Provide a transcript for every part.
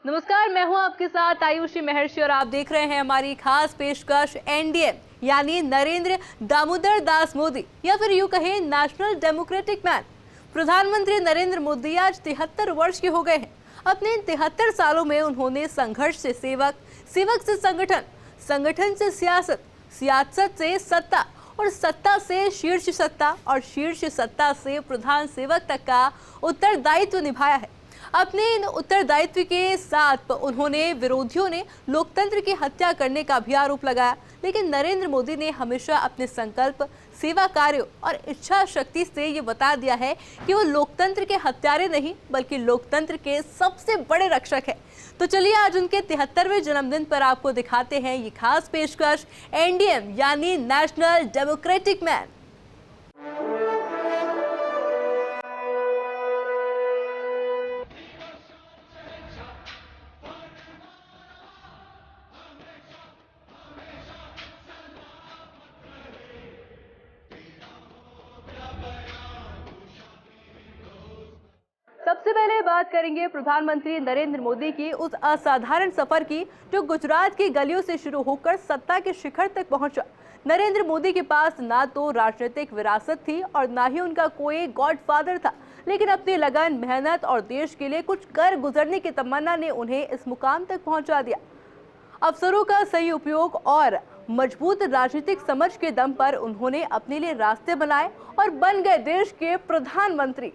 नमस्कार, मैं हूं आपके साथ आयुषी महर्षि और आप देख रहे हैं हमारी खास पेशकश एनडीएम यानी नरेंद्र दामोदर दास मोदी या फिर यूं कहें नेशनल डेमोक्रेटिक मैन। प्रधानमंत्री नरेंद्र मोदी आज 73 वर्ष के हो गए हैं। अपने इन 73 सालों में उन्होंने संघर्ष से सेवक, सेवक से संगठन, संगठन से सियासत, सियासत से सत्ता और सत्ता से शीर्ष सत्ता और शीर्ष सत्ता से प्रधान सेवक तक का उत्तरदायित्व निभाया है। अपने इन उत्तरदायित्व के साथ उन्होंने विरोधियों ने लोकतंत्र की हत्या करने का भी आरोप लगाया, लेकिन नरेंद्र मोदी ने हमेशा अपने संकल्प, सेवा कार्यों और इच्छा शक्ति से ये बता दिया है कि वो लोकतंत्र के हत्यारे नहीं बल्कि लोकतंत्र के सबसे बड़े रक्षक है। तो चलिए आज उनके 73वें जन्मदिन पर आपको दिखाते हैं ये खास पेशकश एनडीएम यानी नेशनल डेमोक्रेटिक मैन। सबसे पहले बात करेंगे प्रधानमंत्री नरेंद्र मोदी की उस असाधारण सफर की जो गुजरात की गलियों से शुरू होकर सत्ता के शिखर तक पहुंचा। नरेंद्र मोदी के पास ना तो राजनीतिक विरासत थी और ना ही उनका कोई गॉडफादर था, लेकिन अपनी लगन, मेहनत और देश के लिए कुछ कर गुजरने की तमन्ना ने उन्हें इस मुकाम तक पहुंचा दिया। अवसरों का सही उपयोग और मजबूत राजनीतिक समझ के दम पर उन्होंने अपने लिए रास्ते बनाए और बन गए देश के प्रधानमंत्री।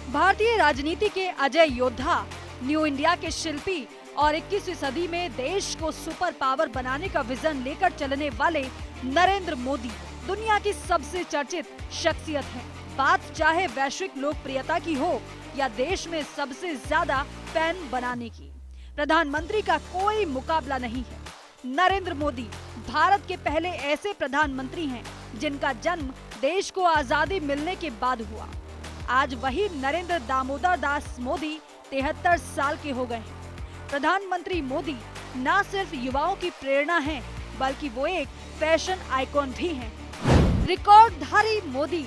भारतीय राजनीति के अजय योद्धा, न्यू इंडिया के शिल्पी और 21वीं सदी में देश को सुपर पावर बनाने का विजन लेकर चलने वाले नरेंद्र मोदी दुनिया की सबसे चर्चित शख्सियत हैं। बात चाहे वैश्विक लोकप्रियता की हो या देश में सबसे ज्यादा फैन बनाने की, प्रधानमंत्री का कोई मुकाबला नहीं है। नरेंद्र मोदी भारत के पहले ऐसे प्रधानमंत्री हैं जिनका जन्म देश को आजादी मिलने के बाद हुआ। आज वही नरेंद्र दामोदर दास मोदी 73 साल के हो गए हैं। प्रधानमंत्री मोदी न सिर्फ युवाओं की प्रेरणा हैं, बल्कि वो एक फैशन आइकॉन भी हैं। रिकॉर्डधारी मोदी,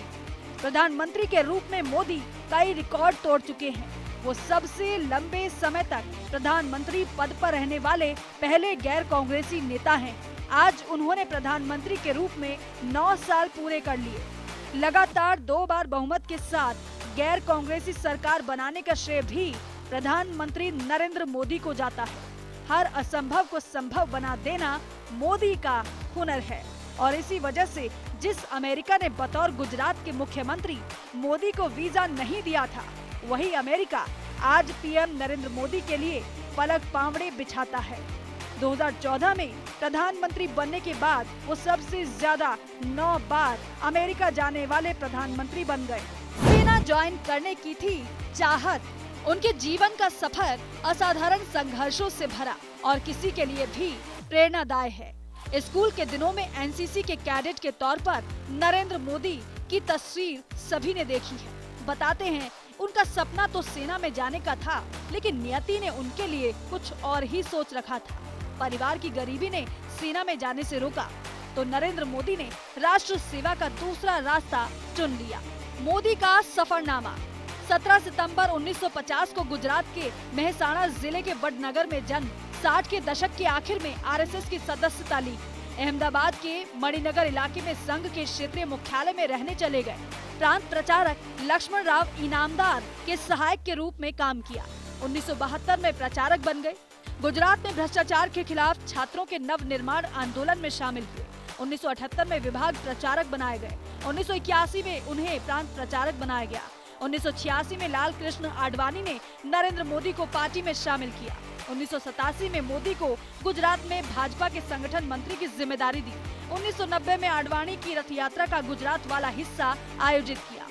प्रधानमंत्री के रूप में मोदी कई रिकॉर्ड तोड़ चुके हैं। वो सबसे लंबे समय तक प्रधानमंत्री पद पर रहने वाले पहले गैर कांग्रेसी नेता हैं। आज उन्होंने प्रधानमंत्री के रूप में 9 साल पूरे कर लिए। लगातार 2 बार बहुमत के साथ गैर कांग्रेसी सरकार बनाने का श्रेय भी प्रधानमंत्री नरेंद्र मोदी को जाता है। हर असंभव को संभव बना देना मोदी का हुनर है और इसी वजह से जिस अमेरिका ने बतौर गुजरात के मुख्यमंत्री मोदी को वीजा नहीं दिया था, वही अमेरिका आज पीएम नरेंद्र मोदी के लिए पलक पांवड़े बिछाता है। 2014 में प्रधानमंत्री बनने के बाद वो सबसे ज्यादा 9 बार अमेरिका जाने वाले प्रधानमंत्री बन गए। सेना ज्वाइन करने की थी चाहत। उनके जीवन का सफर असाधारण संघर्षों से भरा और किसी के लिए भी प्रेरणादायक है। स्कूल के दिनों में एनसीसी के कैडेट के तौर पर नरेंद्र मोदी की तस्वीर सभी ने देखी है। बताते हैं उनका सपना तो सेना में जाने का था, लेकिन नियति ने उनके लिए कुछ और ही सोच रखा था। परिवार की गरीबी ने सेना में जाने से रोका, तो नरेंद्र मोदी ने राष्ट्र सेवा का दूसरा रास्ता चुन लिया। मोदी का सफरनामा। 17 सितंबर 1950 को गुजरात के मेहसाणा जिले के वडनगर में जन्म। 60 के दशक के आखिर में आरएसएस की सदस्यता ली। अहमदाबाद के मणिनगर इलाके में संघ के क्षेत्रीय मुख्यालय में रहने चले गए। प्रांत प्रचारक लक्ष्मण राव इनामदार के सहायक के रूप में काम किया। 1972 में प्रचारक बन गए। गुजरात में भ्रष्टाचार के खिलाफ छात्रों के नव निर्माण आंदोलन में शामिल हुए। 1978 में विभाग प्रचारक बनाए गए। 1981 में उन्हें प्रांत प्रचारक बनाया गया। 1986 में लाल कृष्ण आडवाणी ने नरेंद्र मोदी को पार्टी में शामिल किया। 1987 में मोदी को गुजरात में भाजपा के संगठन मंत्री की जिम्मेदारी दी। 1990 में आडवाणी की रथ यात्रा का गुजरात वाला हिस्सा आयोजित किया।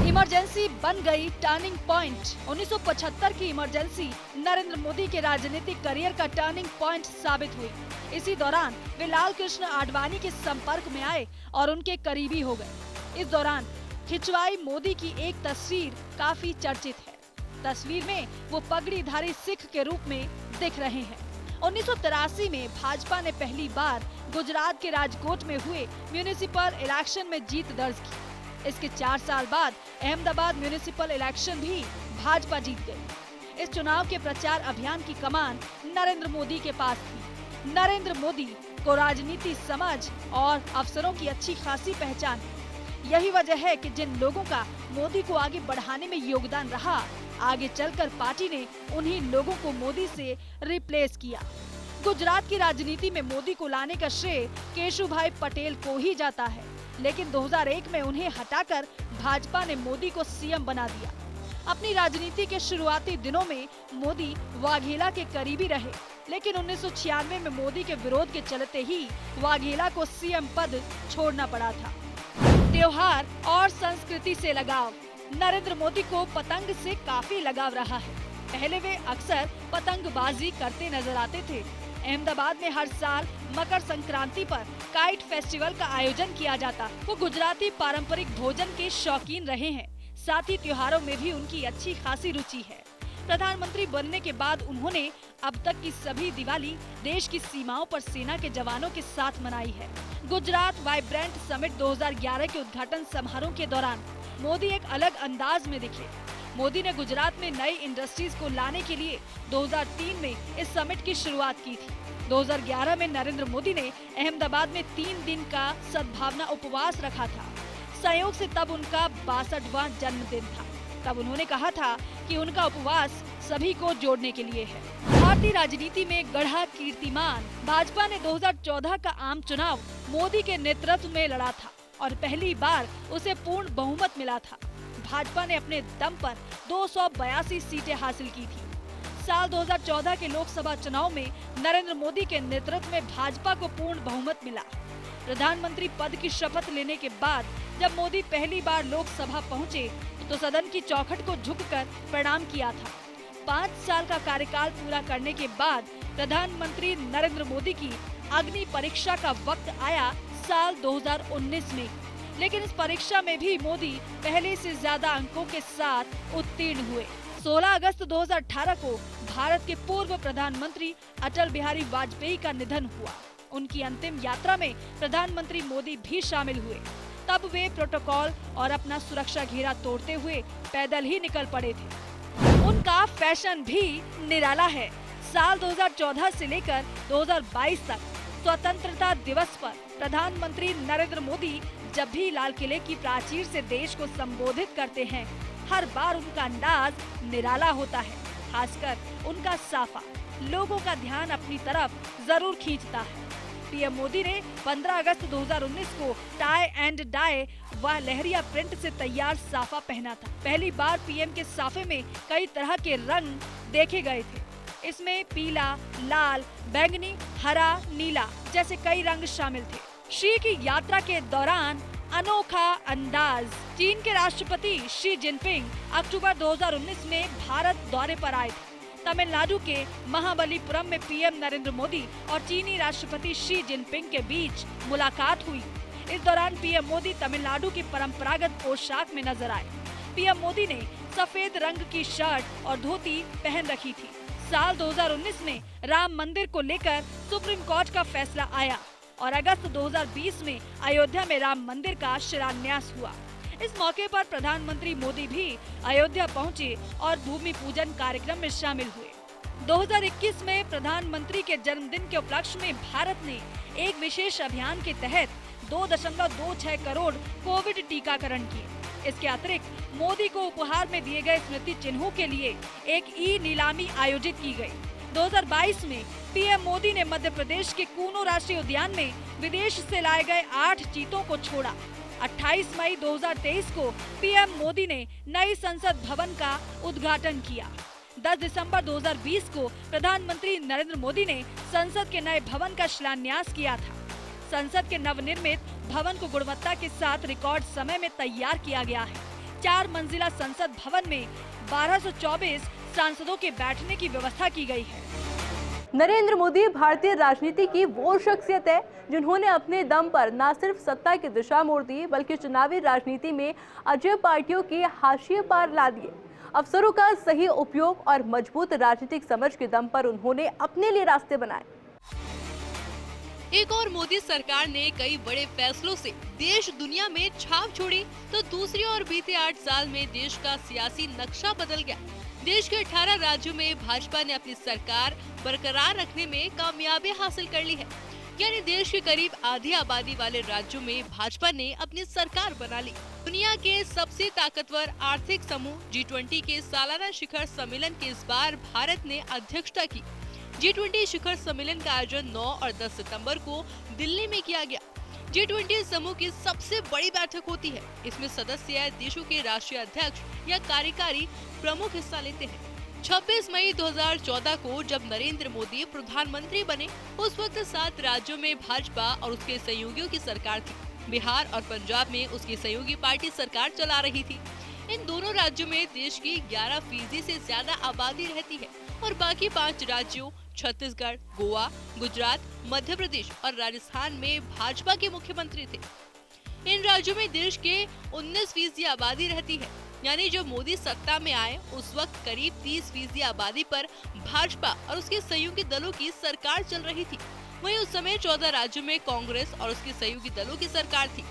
इमरजेंसी बन गई टर्निंग पॉइंट। 1975 की इमरजेंसी नरेंद्र मोदी के राजनीतिक करियर का टर्निंग पॉइंट साबित हुई। इसी दौरान वे लाल कृष्ण आडवाणी के संपर्क में आए और उनके करीबी हो गए। इस दौरान खिंचवाई मोदी की एक तस्वीर काफी चर्चित है। तस्वीर में वो पगड़ीधारी सिख के रूप में दिख रहे हैं। 1983 में भाजपा ने पहली बार गुजरात के राजकोट में हुए म्यूनिसिपल इलेक्शन में जीत दर्ज की। इसके 4 साल बाद अहमदाबाद म्यूनिसिपल इलेक्शन भी भाजपा जीत गई। इस चुनाव के प्रचार अभियान की कमान नरेंद्र मोदी के पास थी। नरेंद्र मोदी को राजनीति समझ और अफसरों की अच्छी खासी पहचान है। यही वजह है कि जिन लोगों का मोदी को आगे बढ़ाने में योगदान रहा, आगे चलकर पार्टी ने उन्हीं लोगों को मोदी से रिप्लेस किया। गुजरात की राजनीति में मोदी को लाने का श्रेय केशुभाई पटेल को ही जाता है, लेकिन 2001 में उन्हें हटाकर भाजपा ने मोदी को सीएम बना दिया। अपनी राजनीति के शुरुआती दिनों में मोदी वाघेला के करीबी रहे, लेकिन 1996 में मोदी के विरोध के चलते ही वाघेला को सीएम पद छोड़ना पड़ा था। त्योहार और संस्कृति से लगाव। नरेंद्र मोदी को पतंग से काफी लगाव रहा है। पहले वे अक्सर पतंगबाजी करते नजर आते थे। अहमदाबाद में हर साल मकर संक्रांति पर काइट फेस्टिवल का आयोजन किया जाता। वो गुजराती पारंपरिक भोजन के शौकीन रहे हैं। साथ ही त्योहारों में भी उनकी अच्छी खासी रुचि है। प्रधानमंत्री बनने के बाद उन्होंने अब तक की सभी दिवाली देश की सीमाओं पर सेना के जवानों के साथ मनाई है। गुजरात वाइब्रेंट समिट 2011 के उद्घाटन समारोह के दौरान मोदी एक अलग अंदाज में दिखे। मोदी ने गुजरात में नई इंडस्ट्रीज को लाने के लिए 2003 में इस समिट की शुरुआत की थी। 2011 में नरेंद्र मोदी ने अहमदाबाद में 3 दिन का सद्भावना उपवास रखा था। संयोग से तब उनका 62वां जन्मदिन था। तब उन्होंने कहा था कि उनका उपवास सभी को जोड़ने के लिए है। भारतीय राजनीति में गढ़ा कीर्तिमान भाजपा ने 2014 का आम चुनाव मोदी के नेतृत्व में लड़ा था और पहली बार उसे पूर्ण बहुमत मिला था। भाजपा ने अपने दम पर 282 सीटें हासिल की थी। साल 2014 के लोकसभा चुनाव में नरेंद्र मोदी के नेतृत्व में भाजपा को पूर्ण बहुमत मिला। प्रधानमंत्री पद की शपथ लेने के बाद जब मोदी पहली बार लोकसभा पहुंचे तो सदन की चौखट को झुककर प्रणाम किया था। 5 साल का कार्यकाल पूरा करने के बाद प्रधानमंत्री नरेंद्र मोदी की अग्नि परीक्षा का वक्त आया साल 2019 में, लेकिन इस परीक्षा में भी मोदी पहले से ज्यादा अंकों के साथ उत्तीर्ण हुए। 16 अगस्त 2018 को भारत के पूर्व प्रधानमंत्री अटल बिहारी वाजपेयी का निधन हुआ। उनकी अंतिम यात्रा में प्रधानमंत्री मोदी भी शामिल हुए। तब वे प्रोटोकॉल और अपना सुरक्षा घेरा तोड़ते हुए पैदल ही निकल पड़े थे। उनका फैशन भी निराला है। साल 2014 से लेकर 2022 तक स्वतंत्रता दिवस पर प्रधानमंत्री नरेंद्र मोदी जब भी लाल किले की प्राचीर से देश को संबोधित करते हैं, हर बार उनका अंदाज निराला होता है। खासकर उनका साफा लोगों का ध्यान अपनी तरफ जरूर खींचता है। पीएम मोदी ने 15 अगस्त 2019 को टाई एंड डाई व लहरिया प्रिंट से तैयार साफा पहना था। पहली बार पीएम के साफे में कई तरह के रंग देखे गए थे। इसमें पीला, लाल, बैंगनी, हरा, नीला जैसे कई रंग शामिल थे। शी की यात्रा के दौरान अनोखा अंदाज। चीन के राष्ट्रपति शी जिनपिंग अक्टूबर 2019 में भारत दौरे पर आए थे। तमिलनाडु के महाबलीपुरम में पीएम नरेंद्र मोदी और चीनी राष्ट्रपति शी जिनपिंग के बीच मुलाकात हुई। इस दौरान पीएम मोदी तमिलनाडु की परंपरागत पोशाक में नजर आए। पीएम मोदी ने सफेद रंग की शर्ट और धोती पहन रखी थी। साल 2019 में राम मंदिर को लेकर सुप्रीम कोर्ट का फैसला आया और अगस्त 2020 में अयोध्या में राम मंदिर का शिलान्यास हुआ। इस मौके पर प्रधानमंत्री मोदी भी अयोध्या पहुंचे और भूमि पूजन कार्यक्रम में शामिल हुए। 2021 में प्रधानमंत्री के जन्मदिन के उपलक्ष्य में भारत ने एक विशेष अभियान के तहत 2.26 करोड़ कोविड टीकाकरण किए। इसके अतिरिक्त मोदी को उपहार में दिए गए स्मृति चिन्हों के लिए एक ई नीलामी आयोजित की गई। 2022 में पीएम मोदी ने मध्य प्रदेश के कूनो राष्ट्रीय उद्यान में विदेश से लाए गए 8 चीतों को छोड़ा। 28 मई 2023 को पीएम मोदी ने नई संसद भवन का उद्घाटन किया। 10 दिसंबर 2020 को प्रधानमंत्री नरेंद्र मोदी ने संसद के नए भवन का शिलान्यास किया था। संसद के नवनिर्मित भवन को गुणवत्ता के साथ रिकॉर्ड समय में तैयार किया गया है। 4 मंजिला संसद भवन में 1224 सांसदों के बैठने की व्यवस्था की गई है। नरेंद्र मोदी भारतीय राजनीति की वो शख्सियत है जिन्होंने अपने दम पर न सिर्फ सत्ता की दिशा मोड़ दी, बल्कि चुनावी राजनीति में अजय पार्टियों के हाशिए पार ला दिए। अवसरों का सही उपयोग और मजबूत राजनीतिक समझ के दम पर उन्होंने अपने लिए रास्ते बनाए। एक और मोदी सरकार ने कई बड़े फैसलों से देश दुनिया में छाप छोड़ी, तो दूसरी ओर बीते 8 साल में देश का सियासी नक्शा बदल गया। देश के 18 राज्यों में भाजपा ने अपनी सरकार बरकरार रखने में कामयाबी हासिल कर ली है। यानी देश के करीब आधी आबादी वाले राज्यों में भाजपा ने अपनी सरकार बना ली। दुनिया के सबसे ताकतवर आर्थिक समूह G20 के सालाना शिखर सम्मेलन के इस बार भारत ने अध्यक्षता की। G20 शिखर सम्मेलन का आयोजन 9 और 10 सितंबर को दिल्ली में किया गया। G20 समूह की सबसे बड़ी बैठक होती है। इसमें सदस्य देशों के राष्ट्रीय अध्यक्ष या कार्यकारी प्रमुख हिस्सा लेते हैं। 26 मई 2014 को जब नरेंद्र मोदी प्रधानमंत्री बने, उस वक्त 7 राज्यों में भाजपा और उसके सहयोगियों की सरकार थी। बिहार और पंजाब में उसकी सहयोगी पार्टी सरकार चला रही थी। इन दोनों राज्यों में देश की 11% से ज्यादा आबादी रहती है और बाकी 5 राज्यों छत्तीसगढ़, गोवा, गुजरात, मध्य प्रदेश और राजस्थान में भाजपा के मुख्यमंत्री थे। इन राज्यों में देश के 19% आबादी रहती है। यानी जब मोदी सत्ता में आए उस वक्त करीब 30% आबादी पर भाजपा और उसके सहयोगी दलों की सरकार चल रही थी। वहीं उस समय 14 राज्यों में कांग्रेस और उसके सहयोगी दलों की सरकार थी।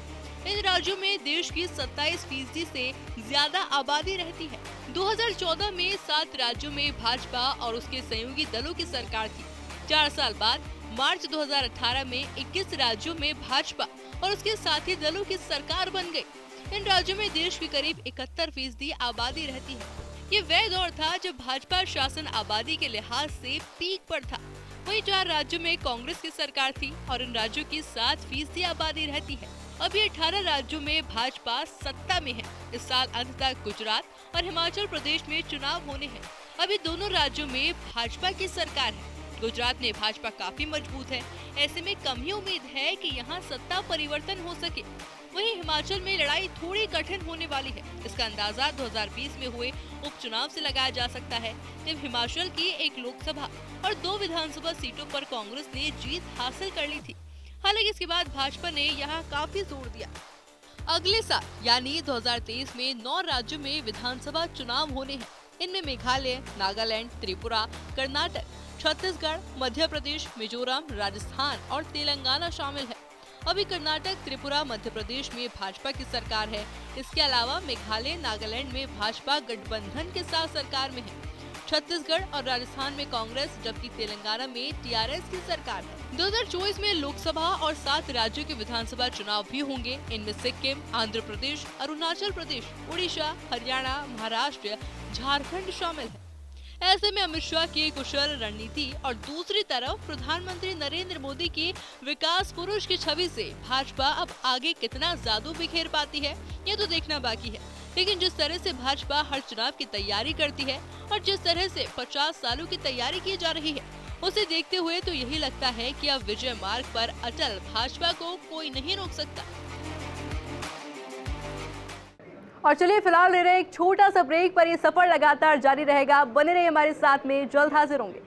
इन राज्यों में देश की 27% से ज्यादा आबादी रहती है। 2014 में 7 राज्यों में भाजपा और उसके सहयोगी दलों की सरकार थी। 4 साल बाद मार्च 2018 में 21 राज्यों में भाजपा और उसके साथी दलों की सरकार बन गई। इन राज्यों में देश की करीब 71% आबादी रहती है। ये वह दौर था जब भाजपा शासन आबादी के लिहाज से पीक पर था। वहीं 4 राज्यों में कांग्रेस की सरकार थी और इन राज्यों की 7% आबादी रहती है। अभी 18 राज्यों में भाजपा सत्ता में है। इस साल अंत तक गुजरात और हिमाचल प्रदेश में चुनाव होने हैं। अभी दोनों राज्यों में भाजपा की सरकार है। गुजरात में भाजपा काफी मजबूत है। ऐसे में कम ही उम्मीद है कि यहाँ सत्ता परिवर्तन हो सके। वहीं हिमाचल में लड़ाई थोड़ी कठिन होने वाली है। इसका अंदाजा 2020 में हुए उपचुनाव से लगाया जा सकता है, जब हिमाचल की 1 लोकसभा और 2 विधानसभा सीटों पर कांग्रेस ने जीत हासिल कर ली थी। हालांकि इसके बाद भाजपा ने यहाँ काफी जोर दिया। अगले साल यानी 2023 में 9 राज्यों में विधानसभा चुनाव होने हैं। इनमें मेघालय, नागालैंड, त्रिपुरा, कर्नाटक, छत्तीसगढ़, मध्य प्रदेश, मिजोरम, राजस्थान और तेलंगाना शामिल है। अभी कर्नाटक, त्रिपुरा, मध्य प्रदेश में भाजपा की सरकार है। इसके अलावा मेघालय, नागालैंड में भाजपा गठबंधन के साथ सरकार में है। छत्तीसगढ़ और राजस्थान में कांग्रेस, जबकि तेलंगाना में TRS की सरकार है। 2024 में लोकसभा और 7 राज्यों के विधानसभा चुनाव भी होंगे। इनमें सिक्किम, आंध्र प्रदेश, अरुणाचल प्रदेश, उड़ीसा, हरियाणा, महाराष्ट्र, झारखंड शामिल है। ऐसे में अमित शाह की कुशल रणनीति और दूसरी तरफ प्रधानमंत्री नरेंद्र मोदी की विकास पुरुष की छवि से भाजपा अब आगे कितना जादू बिखेर पाती है, ये तो देखना बाकी है। लेकिन जिस तरह से भाजपा हर चुनाव की तैयारी करती है और जिस तरह से 50 सालों की तैयारी की जा रही है, उसे देखते हुए तो यही लगता है कि अब विजय मार्ग पर अटल भाजपा को कोई नहीं रोक सकता। और चलिए फिलहाल ले रहे एक छोटा सा ब्रेक, पर ये सफर लगातार जारी रहेगा। बने रहिए हमारे साथ में, जल्द हाजिर होंगे।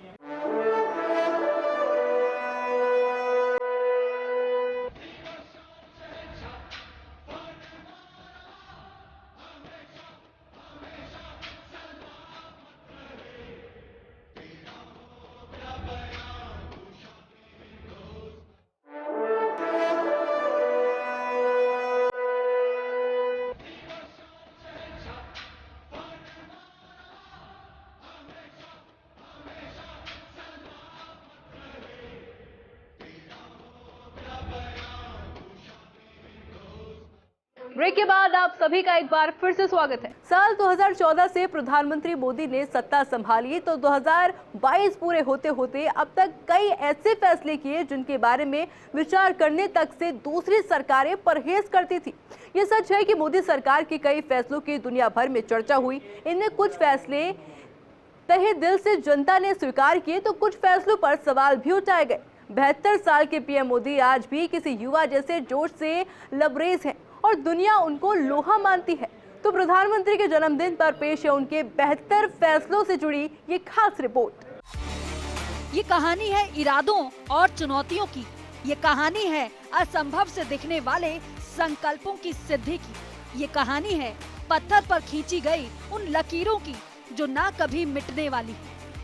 ब्रेक के बाद आप सभी का एक बार फिर से स्वागत है। साल 2014 से प्रधानमंत्री मोदी ने सत्ता संभाली तो 2022 पूरे होते होते अब तक कई ऐसे फैसले किए जिनके बारे में विचार करने तक से दूसरी सरकारें परहेज करती थी। ये सच है कि मोदी सरकार के कई फैसलों की दुनिया भर में चर्चा हुई। इनमें कुछ फैसले तहे दिल से जनता ने स्वीकार किए तो कुछ फैसलों पर सवाल भी उठाए गए। 72 साल के पीएम मोदी आज भी किसी युवा जैसे जोश से लबरेज हैं और दुनिया उनको लोहा मानती है। तो प्रधानमंत्री के जन्मदिन पर पेश है उनके 72 फैसलों से जुड़ी ये खास रिपोर्ट। ये कहानी है इरादों और चुनौतियों की। ये कहानी है असंभव से दिखने वाले संकल्पों की सिद्धि की। ये कहानी है पत्थर पर खींची गई उन लकीरों की जो ना कभी मिटने वाली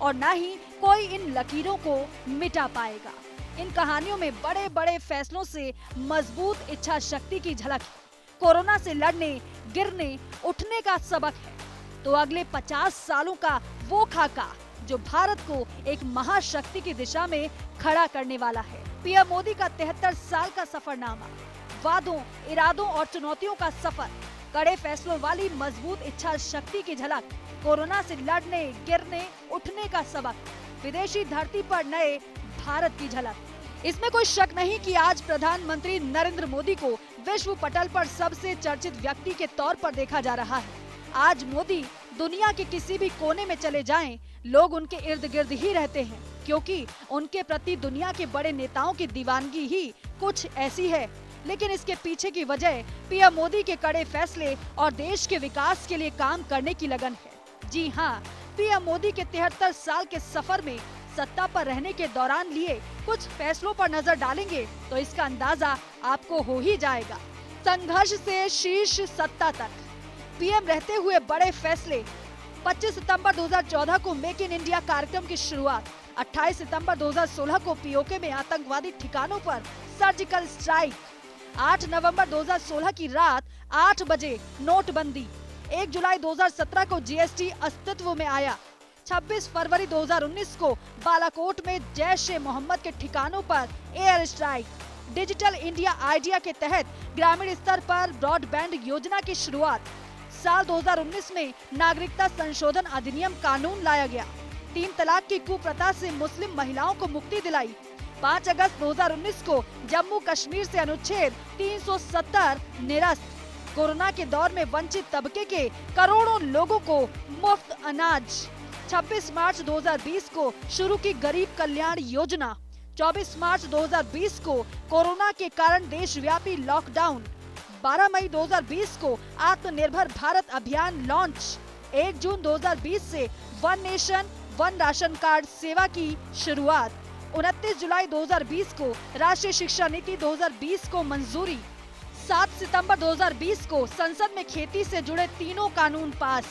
और ना ही कोई इन लकीरों को मिटा पाएगा। इन कहानियों में बड़े बड़े फैसलों से मजबूत इच्छा शक्ति की झलक है। कोरोना से लड़ने, गिरने, उठने का सबक है। तो अगले 50 सालों का वो खाका जो भारत को एक महाशक्ति की दिशा में खड़ा करने वाला है। पीएम मोदी का 73 साल का सफरनामा, वादों, इरादों और चुनौतियों का सफर, कड़े फैसलों वाली मजबूत इच्छा शक्ति की झलक, कोरोना से लड़ने, गिरने, उठने का सबक, विदेशी धरती पर नए भारत की झलक। इसमें कोई शक नहीं कि आज प्रधानमंत्री नरेंद्र मोदी को विश्व पटल पर सबसे चर्चित व्यक्ति के तौर पर देखा जा रहा है। आज मोदी दुनिया के किसी भी कोने में चले जाएं, लोग उनके इर्द गिर्द ही रहते हैं, क्योंकि उनके प्रति दुनिया के बड़े नेताओं की दीवानगी ही कुछ ऐसी है। लेकिन इसके पीछे की वजह पीएम मोदी के कड़े फैसले और देश के विकास के लिए काम करने की लगन है। जी हाँ, पीएम मोदी के 73 साल के सफर में सत्ता पर रहने के दौरान लिए कुछ फैसलों पर नजर डालेंगे तो इसका अंदाजा आपको हो ही जाएगा। संघर्ष से शीर्ष सत्ता तक, पीएम रहते हुए बड़े फैसले। 25 सितंबर 2014 को मेक इन इंडिया कार्यक्रम की शुरुआत, 28 सितंबर 2016 को पीओके में आतंकवादी ठिकानों पर सर्जिकल स्ट्राइक, 8 नवंबर 2016 की रात 8 बजे नोटबंदी, 1 जुलाई 2017 को जीएसटी अस्तित्व में आया, 26 फरवरी 2019 को बालाकोट में जैश-ए-मोहम्मद के ठिकानों पर air strike, digital India idea के तहत ग्रामीण स्तर पर ब्रॉडबैंड योजना की शुरुआत, साल 2019 में नागरिकता संशोधन अधिनियम कानून लाया गया, 3 तलाक की कुप्रथा से मुस्लिम महिलाओं को मुक्ति दिलाई, 5 अगस्त 2019 को जम्मू कश्मीर से अनुच्छेद 370 निरस्त, कोरोना के दौर में वंचित तबके के करोड़ों लोगों को मुफ्त अनाज, 26 मार्च 2020 को शुरू की गरीब कल्याण योजना, 24 मार्च 2020 को कोरोना के कारण देशव्यापी लॉकडाउन, 12 मई 2020 को आत्मनिर्भर भारत अभियान लॉन्च, 1 जून 2020 से one nation one ration card सेवा की शुरुआत, 29 जुलाई 2020 को राष्ट्रीय शिक्षा नीति 2020 को मंजूरी, 7 सितंबर 2020 को संसद में खेती से जुड़े तीनों कानून पास,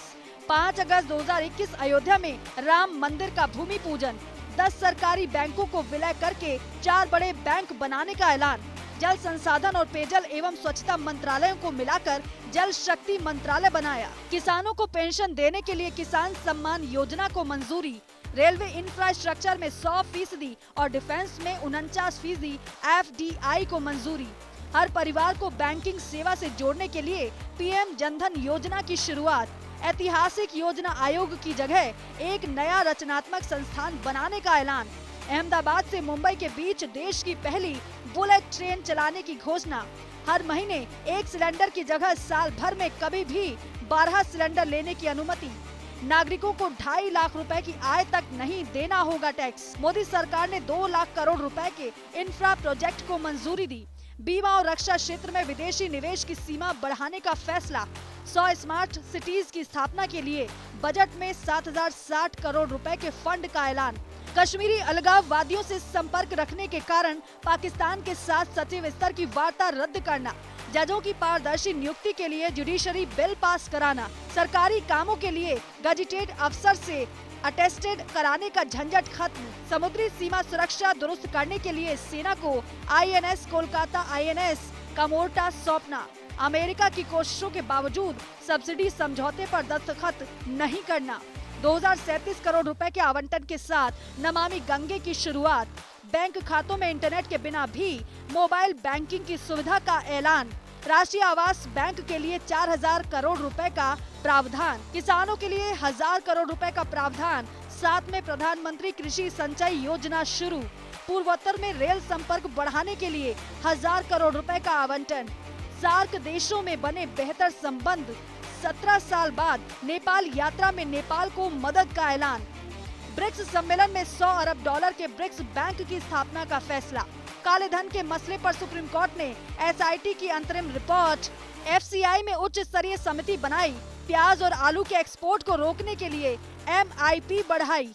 5 अगस्त 2021 अयोध्या में राम मंदिर का भूमि पूजन, 10 सरकारी बैंकों को विलय करके 4 बड़े बैंक बनाने का ऐलान, जल संसाधन और पेयजल एवं स्वच्छता मंत्रालयों को मिलाकर जल शक्ति मंत्रालय बनाया, किसानों को पेंशन देने के लिए किसान सम्मान योजना को मंजूरी, रेलवे इंफ्रास्ट्रक्चर में 100% और डिफेंस में 49% FDI को मंजूरी, हर परिवार को बैंकिंग सेवा से जोड़ने के लिए पीएम जनधन योजना की शुरुआत, ऐतिहासिक योजना आयोग की जगह एक नया रचनात्मक संस्थान बनाने का ऐलान, अहमदाबाद से मुंबई के बीच देश की पहली बुलेट ट्रेन चलाने की घोषणा, हर महीने 1 सिलेंडर की जगह साल भर में कभी भी 12 सिलेंडर लेने की अनुमति, नागरिकों को 2.5 लाख रुपए की आय तक नहीं देना होगा टैक्स, मोदी सरकार ने 2 लाख करोड़ रुपए के इंफ्रा प्रोजेक्ट को मंजूरी दी, बीमा और रक्षा क्षेत्र में विदेशी निवेश की सीमा बढ़ाने का फैसला, 100 स्मार्ट सिटीज की स्थापना के लिए बजट में 7060 करोड़ रुपए के फंड का ऐलान, कश्मीरी अलगाववादियों से संपर्क रखने के कारण पाकिस्तान के साथ सचिव स्तर की वार्ता रद्द करना, जजों की पारदर्शी नियुक्ति के लिए जुडिशरी बिल पास कराना, सरकारी कामों के लिए गजिटेड अफसर से अटेस्टेड कराने का झंझट खत्म, समुद्री सीमा सुरक्षा दुरुस्त करने के लिए सेना को INS कोलकाता INS का मोर्टा सौंपना, अमेरिका की कोशिशों के बावजूद सब्सिडी समझौते पर दस्तखत नहीं करना, 2037 करोड़ रुपए के आवंटन के साथ नमामि गंगे की शुरुआत, बैंक खातों में इंटरनेट के बिना भी मोबाइल बैंकिंग की सुविधा का ऐलान, राष्ट्रीय आवास बैंक के लिए 4000 करोड़ रुपए का प्रावधान, किसानों के लिए 1000 करोड़ रुपए का प्रावधान, साथ में प्रधानमंत्री कृषि संचय योजना शुरू, पूर्वोत्तर में रेल संपर्क बढ़ाने के लिए 1000 करोड़ रुपए का आवंटन, सार्क देशों में बने बेहतर संबंध, 17 साल बाद नेपाल यात्रा में नेपाल को मदद का ऐलान, ब्रिक्स सम्मेलन में 100 अरब डॉलर के ब्रिक्स बैंक की स्थापना का फैसला, काले धन के मसले पर सुप्रीम कोर्ट ने SIT की अंतरिम रिपोर्ट, FCI में उच्च स्तरीय समिति बनाई, प्याज और आलू के एक्सपोर्ट को रोकने के लिए MIP बढ़ाई,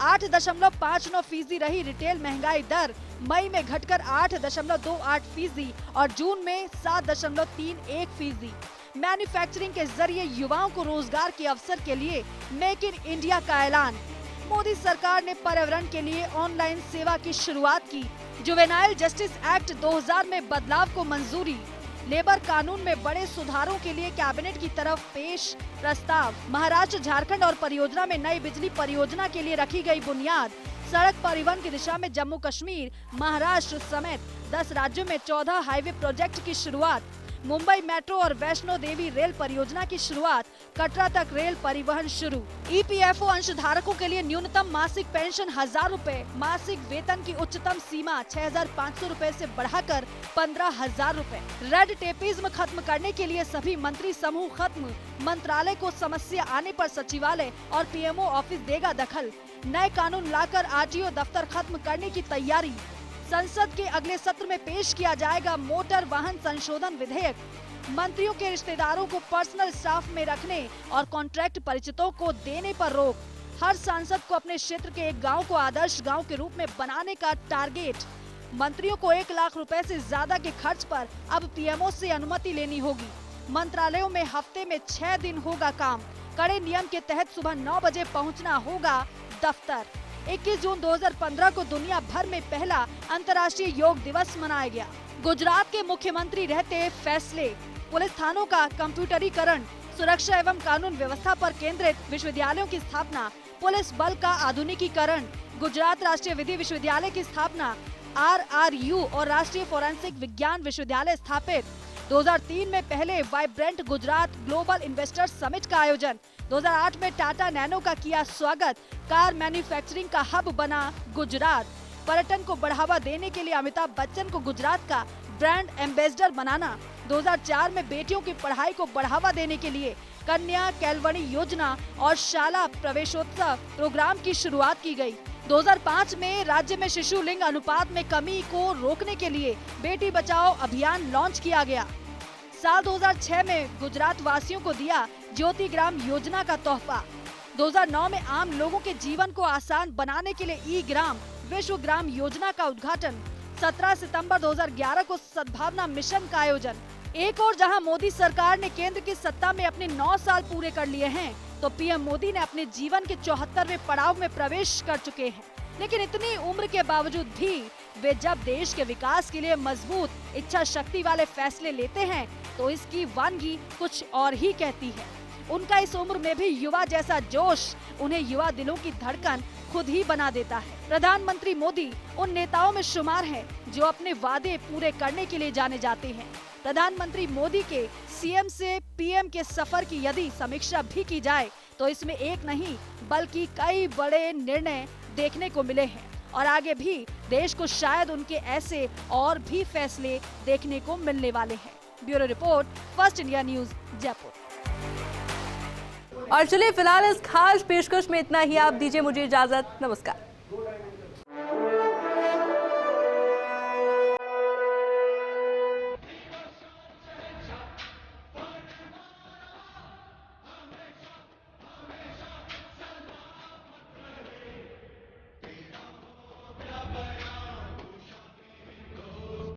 8.59% रही रिटेल महंगाई दर, मई में घटकर 8.28% और जून में 7.31%, मैन्युफैक्चरिंग के जरिए युवाओं को रोजगार के अवसर के लिए मेक इन इंडिया का ऐलान, मोदी सरकार ने पर्यावरण के लिए ऑनलाइन सेवा की शुरुआत की। जुवेनाइल जस्टिस एक्ट 2000 में बदलाव को मंजूरी। लेबर कानून में बड़े सुधारों के लिए कैबिनेट की तरफ पेश प्रस्ताव। महाराष्ट्र, झारखंड और परियोजना में नई बिजली परियोजना के लिए रखी गई बुनियाद। सड़क परिवहन की दिशा में जम्मू कश्मीर, महाराष्ट्र समेत 10 राज्यों में 14 हाईवे प्रोजेक्ट की शुरुआत। मुंबई मेट्रो और वैष्णो देवी रेल परियोजना की शुरुआत। कटरा तक रेल परिवहन शुरू। ईपीएफओ अंशधारकों के लिए न्यूनतम मासिक पेंशन 1000 रूपए। मासिक वेतन की उच्चतम सीमा 6500 रूपए से बढ़ाकर 15000 रूपए। रेड टेपिज्म खत्म करने के लिए सभी मंत्री समूह खत्म। मंत्रालय को समस्या आने पर सचिवालय और पीएमओ ऑफिस देगा दखल। नए कानून लाकर आरटीओ दफ्तर खत्म करने की तैयारी। संसद के अगले सत्र में पेश किया जाएगा मोटर वाहन संशोधन विधेयक। मंत्रियों के रिश्तेदारों को पर्सनल स्टाफ में रखने और कॉन्ट्रैक्ट परिचितों को देने पर रोक। हर सांसद को अपने क्षेत्र के एक गांव को आदर्श गांव के रूप में बनाने का टारगेट। मंत्रियों को 1 लाख रुपए से ज्यादा के खर्च पर अब पीएमओ से अनुमति लेनी होगी। मंत्रालयों में हफ्ते में 6 दिन होगा काम। कड़े नियम के तहत सुबह 9 बजे पहुंचना होगा दफ्तर। 21 जून 2015 को दुनिया भर में पहला अंतर्राष्ट्रीय योग दिवस मनाया गया। गुजरात के मुख्यमंत्री रहते फैसले। पुलिस थानों का कंप्यूटरीकरण। सुरक्षा एवं कानून व्यवस्था पर केंद्रित विश्वविद्यालयों की स्थापना। पुलिस बल का आधुनिकीकरण। गुजरात राष्ट्रीय विधि विश्वविद्यालय की स्थापना। RRU और राष्ट्रीय फोरेंसिक विज्ञान विश्वविद्यालय स्थापित। 2003 में पहले vibrant Gujarat global investors summit का आयोजन। 2008 में टाटा नैनो का किया स्वागत। कार मैन्युफैक्चरिंग का हब बना गुजरात। पर्यटन को बढ़ावा देने के लिए अमिताभ बच्चन को गुजरात का ब्रांड एम्बेसडर बनाना। 2004 में बेटियों की पढ़ाई को बढ़ावा देने के लिए कन्या केलवणी योजना और शाला प्रवेशोत्सव प्रोग्राम की शुरुआत की गई। 2005 में राज्य में शिशु लिंग अनुपात में कमी को रोकने के लिए बेटी बचाओ अभियान लॉन्च किया गया। साल 2006 में गुजरात वासियों को दिया ज्योति ग्राम योजना का तोहफा। 2009 में आम लोगों के जीवन को आसान बनाने के लिए ई ग्राम विश्व ग्राम योजना का उद्घाटन। 17 सितंबर 2011 को सद्भावना मिशन का आयोजन। एक और जहां मोदी सरकार ने केंद्र की सत्ता में अपने 9 साल पूरे कर लिए हैं, तो पीएम मोदी ने अपने जीवन के 74वें पड़ाव में प्रवेश कर चुके हैं। लेकिन इतनी उम्र के बावजूद भी वे जब देश के विकास के लिए मजबूत इच्छा शक्ति वाले फैसले लेते हैं, तो इसकी वानगी कुछ और ही कहती है। उनका इस उम्र में भी युवा जैसा जोश उन्हें युवा दिलों की धड़कन खुद ही बना देता है। प्रधानमंत्री मोदी उन नेताओं में शुमार हैं जो अपने वादे पूरे करने के लिए जाने जाते हैं। प्रधानमंत्री मोदी के सीएम से पीएम के सफर की यदि समीक्षा भी की जाए, तो इसमें एक नहीं बल्कि कई बड़े निर्णय देखने को मिले हैं और आगे भी देश को शायद उनके ऐसे और भी फैसले देखने को मिलने वाले हैं। Bureau report, first India news, Jaipur. और चलिए फिलहाल इस खास पेशकश में इतना ही। आप दीजिए मुझे इजाजत। नमस्कार।